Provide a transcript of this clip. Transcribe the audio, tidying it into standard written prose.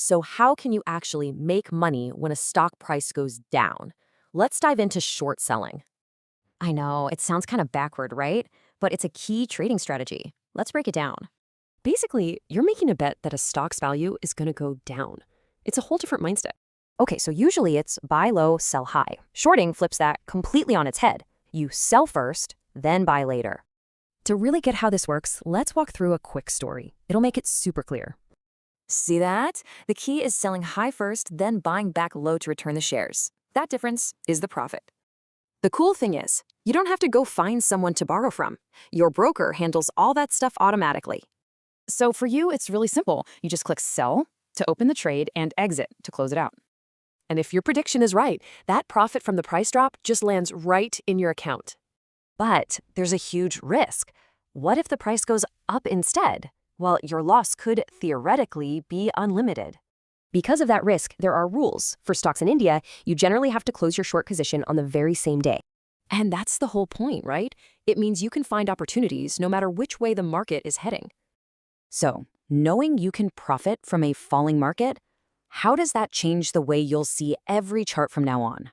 So how can you actually make money when a stock price goes down? Let's dive into short selling. I know, it sounds kind of backward, right? But it's a key trading strategy. Let's break it down. Basically, you're making a bet that a stock's value is going to go down. It's a whole different mindset. Okay, so usually it's buy low, sell high. Shorting flips that completely on its head. You sell first, then buy later. To really get how this works, let's walk through a quick story. It'll make it super clear. See that? The key is selling high first, then buying back low to return the shares. That difference is the profit. The cool thing is, you don't have to go find someone to borrow from. Your broker handles all that stuff automatically. So for you, it's really simple. You just click sell to open the trade and exit to close it out. And if your prediction is right, that profit from the price drop just lands right in your account. But there's a huge risk. What if the price goes up instead? Well, your loss could theoretically be unlimited. Because of that risk, there are rules. For stocks in India, you generally have to close your short position on the very same day. And that's the whole point, right? It means you can find opportunities no matter which way the market is heading. So, knowing you can profit from a falling market, how does that change the way you'll see every chart from now on?